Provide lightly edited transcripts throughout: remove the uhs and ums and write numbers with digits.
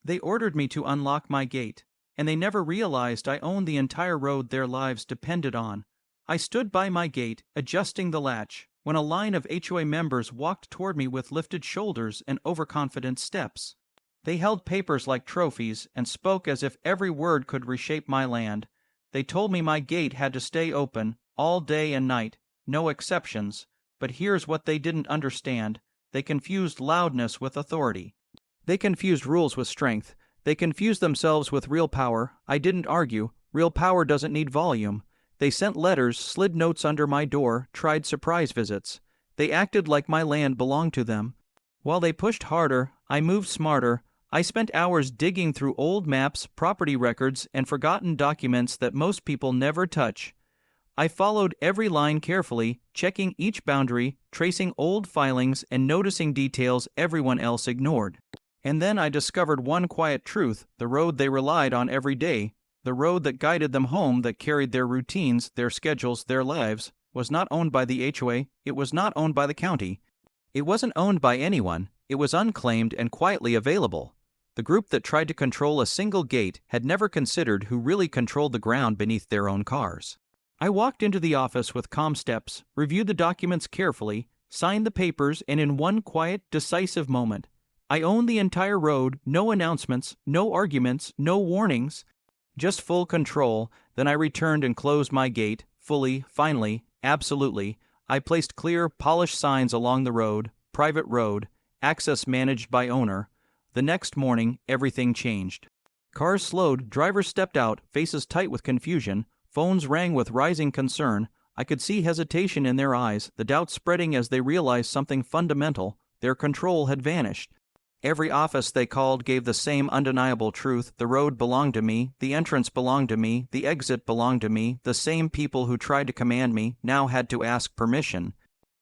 They ordered me to unlock my gate, and they never realized I owned the entire road their lives depended on. I stood by my gate, adjusting the latch, when a line of HOA members walked toward me with lifted shoulders and overconfident steps. They held papers like trophies and spoke as if every word could reshape my land. They told me my gate had to stay open, all day and night, no exceptions, but here's what they didn't understand. They confused loudness with authority. They confused rules with strength. They confused themselves with real power. I didn't argue. Real power doesn't need volume. They sent letters, slid notes under my door, tried surprise visits. They acted like my land belonged to them. While they pushed harder, I moved smarter. I spent hours digging through old maps, property records, and forgotten documents that most people never touch. I followed every line carefully, checking each boundary, tracing old filings, and noticing details everyone else ignored. And then I discovered one quiet truth: the road they relied on every day, the road that guided them home, that carried their routines, their schedules, their lives, was not owned by the HOA, it was not owned by the county. It wasn't owned by anyone, it was unclaimed and quietly available. The group that tried to control a single gate had never considered who really controlled the ground beneath their own cars. I walked into the office with calm steps, reviewed the documents carefully, signed the papers, and in one quiet, decisive moment, I owned the entire road, no announcements, no arguments, no warnings, just full control. Then I returned and closed my gate, fully, finally, absolutely. I placed clear, polished signs along the road, private road, access managed by owner. The next morning, everything changed. Cars slowed, drivers stepped out, faces tight with confusion, phones rang with rising concern. I could see hesitation in their eyes, the doubt spreading as they realized something fundamental: their control had vanished. Every office they called gave the same undeniable truth: the road belonged to me, the entrance belonged to me, the exit belonged to me. The same people who tried to command me now had to ask permission.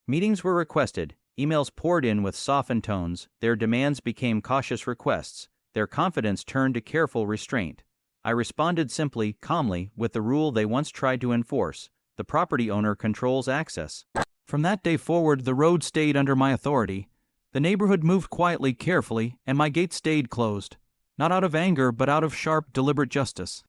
Meetings were requested. Emails poured in with softened tones. Their demands became cautious requests. Their confidence turned to careful restraint. I responded simply, calmly, with the rule they once tried to enforce: the property owner controls access. From that day forward, the road stayed under my authority. The neighborhood moved quietly, carefully, and my gate stayed closed. Not out of anger, but out of sharp, deliberate justice.